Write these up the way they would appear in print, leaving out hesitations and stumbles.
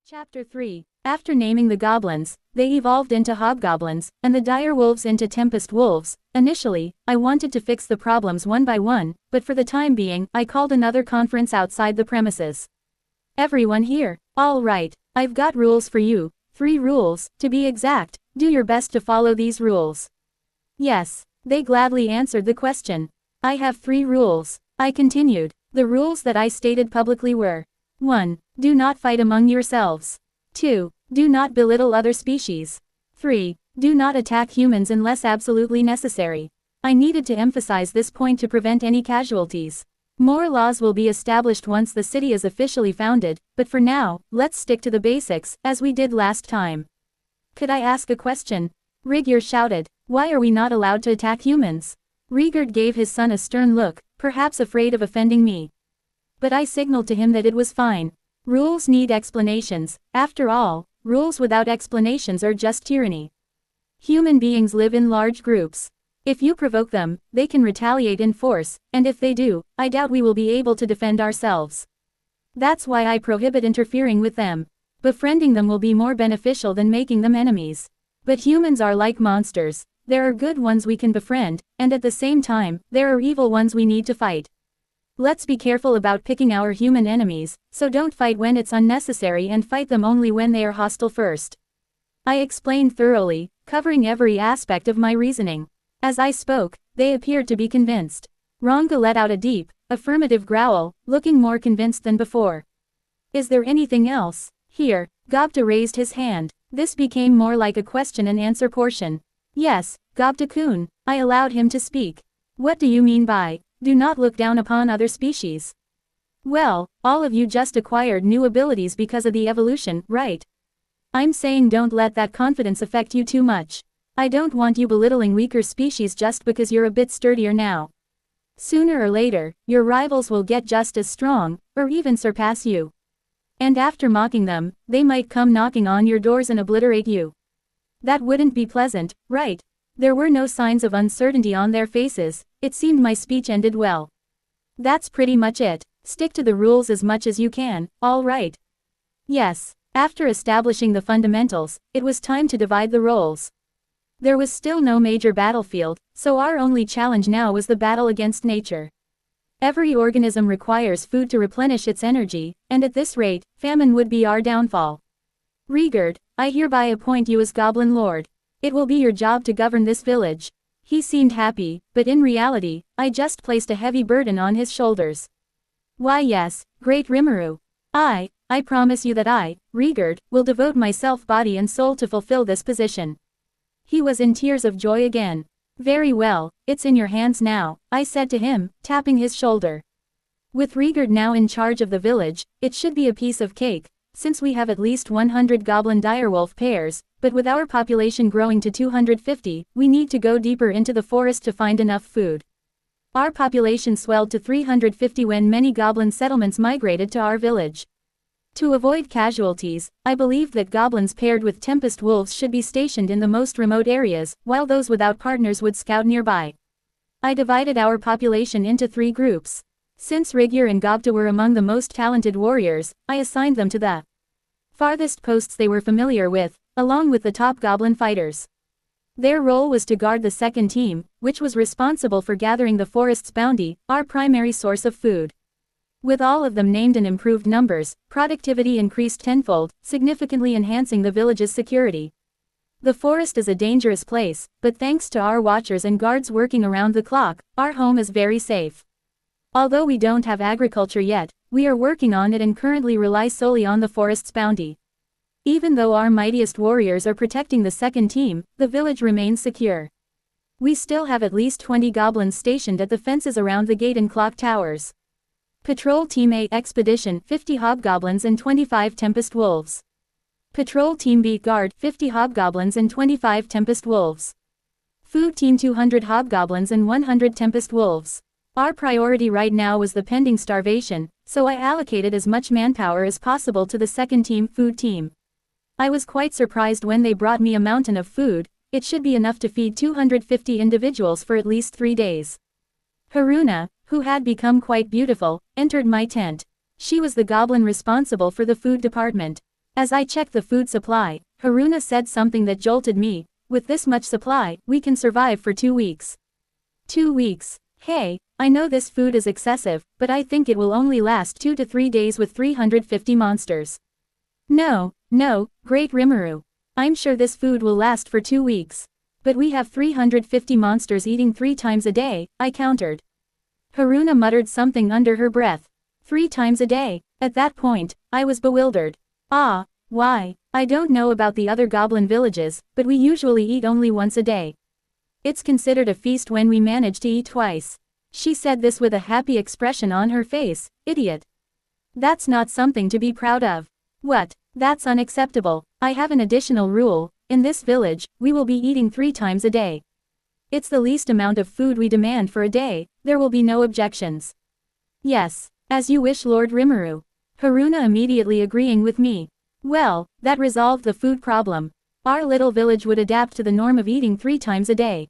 Chapter 3. After naming the goblins, they evolved into hobgoblins, and the dire wolves into tempest wolves. Initially, I wanted to fix the problems one by one, but for the time being, I called another conference outside the premises. Everyone here. All right, I've got rules for you. 3 rules, to be exact. Do your best to follow these rules. Yes, they gladly answered the question. I have 3 rules. I continued. The rules that I stated publicly were: 1. Do not fight among yourselves. 2. Do not belittle other species. 3. Do not attack humans unless absolutely necessary. I needed to emphasize this point to prevent any casualties. More laws will be established once the city is officially founded, but for now, let's stick to the basics, as we did last time. Could I ask a question? Rimuru shouted. Why are we not allowed to attack humans? Rimuru gave his son a stern look, perhaps afraid of offending me. But I signaled to him that it was fine. Rules need explanations. After all, rules without explanations are just tyranny. Human beings live in large groups. If you provoke them, they can retaliate in force, and if they do, I doubt we will be able to defend ourselves. That's why I prohibit interfering with them. Befriending them will be more beneficial than making them enemies. But humans are like monsters. There are good ones we can befriend, and at the same time, there are evil ones we need to fight. Let's be careful about picking our human enemies, so don't fight when it's unnecessary and fight them only when they are hostile first. I explained thoroughly, covering every aspect of my reasoning. As I spoke, they appeared to be convinced. Ranga let out a deep, affirmative growl, looking more convinced than before. Is there anything else? Here, Gobta raised his hand. This became more like a question and answer portion. Yes, Gobta-kun, I allowed him to speak. What do you mean by, do not look down upon other species? Well, all of you just acquired new abilities because of the evolution, right? I'm saying don't let that confidence affect you too much. I don't want you belittling weaker species just because you're a bit sturdier now. Sooner or later, your rivals will get just as strong, or even surpass you. And after mocking them, they might come knocking on your doors and obliterate you. That wouldn't be pleasant, right? There were no signs of uncertainty on their faces. It seemed my speech ended well. That's pretty much it. Stick to the rules as much as you can, all right? Yes. After establishing the fundamentals, it was time to divide the roles. There was still no major battlefield, so our only challenge now was the battle against nature. Every organism requires food to replenish its energy, and at this rate, famine would be our downfall. Rimuru, I hereby appoint you as Goblin Lord. It will be your job to govern this village. He seemed happy, but in reality, I just placed a heavy burden on his shoulders. Why yes, great Rimuru. I promise you that I, Rimuru, will devote myself body and soul to fulfill this position. He was in tears of joy again. Very well, it's in your hands now, I said to him, tapping his shoulder. With Rimuru now in charge of the village, it should be a piece of cake, since we have at least 100 goblin direwolf pairs, but with our population growing to 250, we need to go deeper into the forest to find enough food. Our population swelled to 350 when many goblin settlements migrated to our village. To avoid casualties, I believed that goblins paired with tempest wolves should be stationed in the most remote areas, while those without partners would scout nearby. I divided our population into 3 groups. Since Rimuru and Gobta were among the most talented warriors, I assigned them to the farthest posts they were familiar with, along with the top goblin fighters. Their role was to guard the second team, which was responsible for gathering the forest's bounty, our primary source of food. With all of them named in improved numbers, productivity increased tenfold, significantly enhancing the village's security. The forest is a dangerous place, but thanks to our watchers and guards working around the clock, our home is very safe. Although we don't have agriculture yet, we are working on it and currently rely solely on the forest's bounty. Even though our mightiest warriors are protecting the second team, the village remains secure. We still have at least 20 goblins stationed at the fences around the gate and clock towers. Patrol Team A Expedition 50 hobgoblins and 25 tempest wolves. Patrol Team B Guard 50 hobgoblins and 25 tempest wolves. Food Team 200 hobgoblins and 100 tempest wolves. Our priority right now was the pending starvation, so I allocated as much manpower as possible to the second team, food team. I was quite surprised when they brought me a mountain of food. It should be enough to feed 250 individuals for at least 3 days. Haruna, who had become quite beautiful, entered my tent. She was the goblin responsible for the food department. As I checked the food supply, Haruna said something that jolted me. With this much supply, we can survive for 2 weeks. 2 weeks. Hey, I know this food is excessive, but I think it will only last 2 to 3 days with 350 monsters. No, Great Rimuru. I'm sure this food will last for 2 weeks. But we have 350 monsters eating 3 times a day, I countered. Haruna muttered something under her breath. 3 times a day. At that point, I was bewildered. Why? I don't know about the other goblin villages, but we usually eat only once a day. It's considered a feast when we manage to eat twice. She said this with a happy expression on her face. Idiot. That's not something to be proud of. What? That's unacceptable. I have an additional rule. In this village, we will be eating 3 times a day. It's the least amount of food we demand for a day. There will be no objections. Yes, as you wish, Lord Rimuru. Haruna immediately agreeing with me. Well, that resolved the food problem. Our little village would adapt to the norm of eating 3 times a day.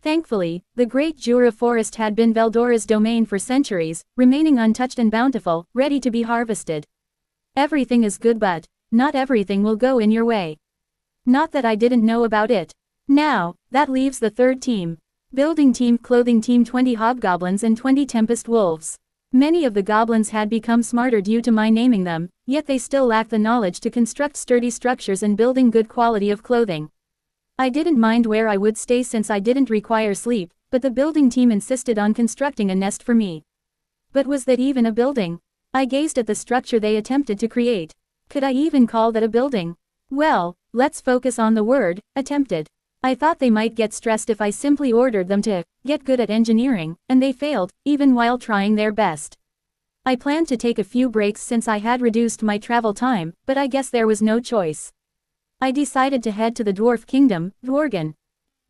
Thankfully, the Great Jura Forest had been Veldora's domain for centuries, remaining untouched and bountiful, ready to be harvested. Everything is good, but not everything will go in your way. Not that I didn't know about it. Now, that leaves the third team. Building team, clothing team, 20 hobgoblins and 20 tempest wolves. Many of the goblins had become smarter due to my naming them, yet they still lack the knowledge to construct sturdy structures and building good quality of clothing. I didn't mind where I would stay since I didn't require sleep, but the building team insisted on constructing a nest for me. But was that even a building? I gazed at the structure they attempted to create. Could I even call that a building? Well, let's focus on the word, attempted. I thought they might get stressed if I simply ordered them to get good at engineering, and they failed, even while trying their best. I planned to take a few breaks since I had reduced my travel time, but I guess there was no choice. I decided to head to the Dwarf Kingdom, Dworgen.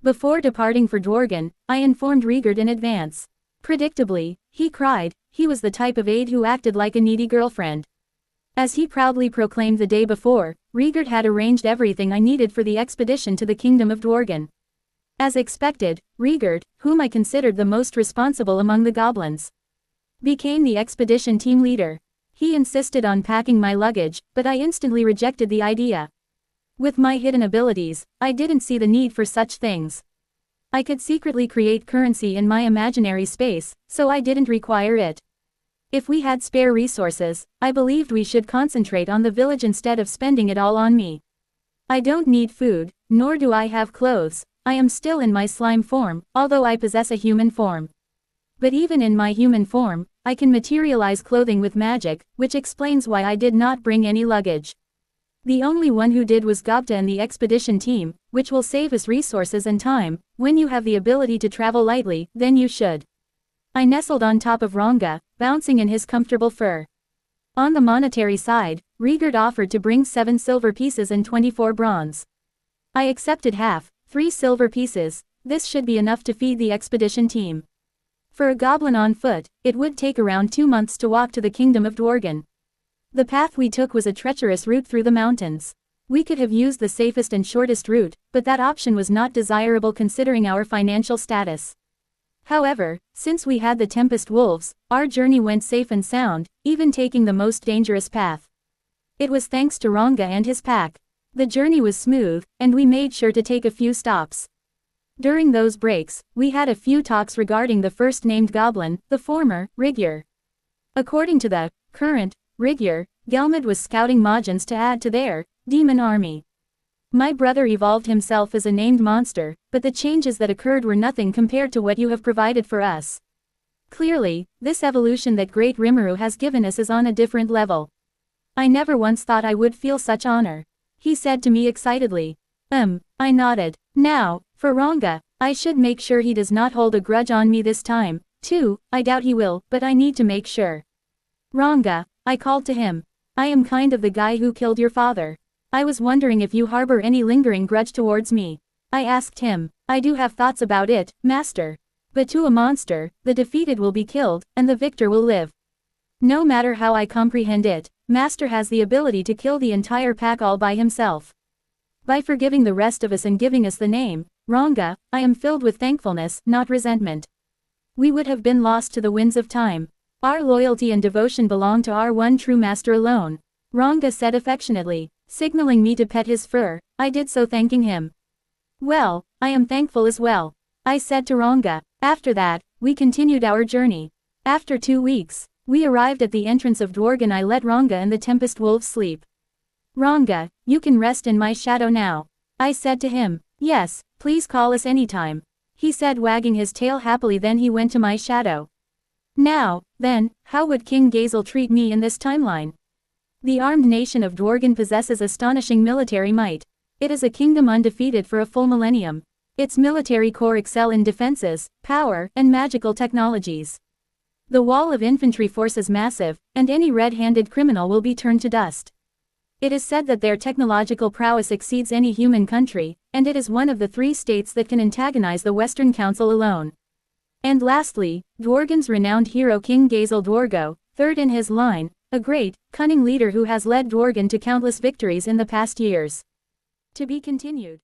Before departing for Dworgen, I informed Rigard in advance. Predictably, he cried. He was the type of aide who acted like a needy girlfriend. As he proudly proclaimed the day before, Rigard had arranged everything I needed for the expedition to the Kingdom of Dworgen. As expected, Rigard, whom I considered the most responsible among the goblins, became the expedition team leader. He insisted on packing my luggage, but I instantly rejected the idea. With my hidden abilities, I didn't see the need for such things. I could secretly create currency in my imaginary space, so I didn't require it. If we had spare resources, I believed we should concentrate on the village instead of spending it all on me. I don't need food, nor do I have clothes. I am still in my slime form, although I possess a human form. But even in my human form, I can materialize clothing with magic, which explains why I did not bring any luggage. The only one who did was Gobta and the expedition team, which will save us resources and time. When you have the ability to travel lightly, then you should. I nestled on top of Ranga, bouncing in his comfortable fur. On the monetary side, Rigard offered to bring 7 silver pieces and 24 bronze. I accepted half, 3 silver pieces. This should be enough to feed the expedition team. For a goblin on foot, it would take around 2 months to walk to the Kingdom of Dworgen. The path we took was a treacherous route through the mountains. We could have used the safest and shortest route, but that option was not desirable considering our financial status. However, since we had the Tempest Wolves, our journey went safe and sound, even taking the most dangerous path. It was thanks to Ranga and his pack. The journey was smooth, and we made sure to take a few stops. During those breaks, we had a few talks regarding the first named goblin, the former, Rigyur. According to the current Rigyur, Gelmud was scouting Mahjons to add to their demon army. My brother evolved himself as a named monster, but the changes that occurred were nothing compared to what you have provided for us. Clearly, this evolution that Great Rimuru has given us is on a different level. I never once thought I would feel such honor. He said to me excitedly. I nodded. Now, for Ranga, I should make sure he does not hold a grudge on me this time, too. I doubt he will, but I need to make sure. Ranga, I called to him. I am kind of the guy who killed your father. I was wondering if you harbor any lingering grudge towards me. I asked him. I do have thoughts about it, master. But to a monster, the defeated will be killed, and the victor will live. No matter how I comprehend it, master has the ability to kill the entire pack all by himself. By forgiving the rest of us and giving us the name, Ranga, I am filled with thankfulness, not resentment. We would have been lost to the winds of time. Our loyalty and devotion belong to our one true master alone. Ranga said affectionately. Signaling me to pet his fur, I did so, thanking him. Well, I am thankful as well, I said to Ranga. After that, we continued our journey. After 2 weeks, we arrived at the entrance of Dwargan. I let Ranga and the Tempest Wolves sleep. Ranga, you can rest in my shadow now, I said to him. Yes, please call us anytime, he said, wagging his tail happily. Then he went to my shadow. Now, then, how would King Gazel treat me in this timeline? The armed nation of Dwargan possesses astonishing military might. It is a kingdom undefeated for a full millennium. Its military corps excel in defenses, power, and magical technologies. The wall of infantry force is massive, and any red-handed criminal will be turned to dust. It is said that their technological prowess exceeds any human country, and it is one of the 3 states that can antagonize the Western Council alone. And lastly, Dwargan's renowned hero King Gazel Dwargo, third in his line, a great, cunning leader who has led Dwargan to countless victories in the past years. To be continued.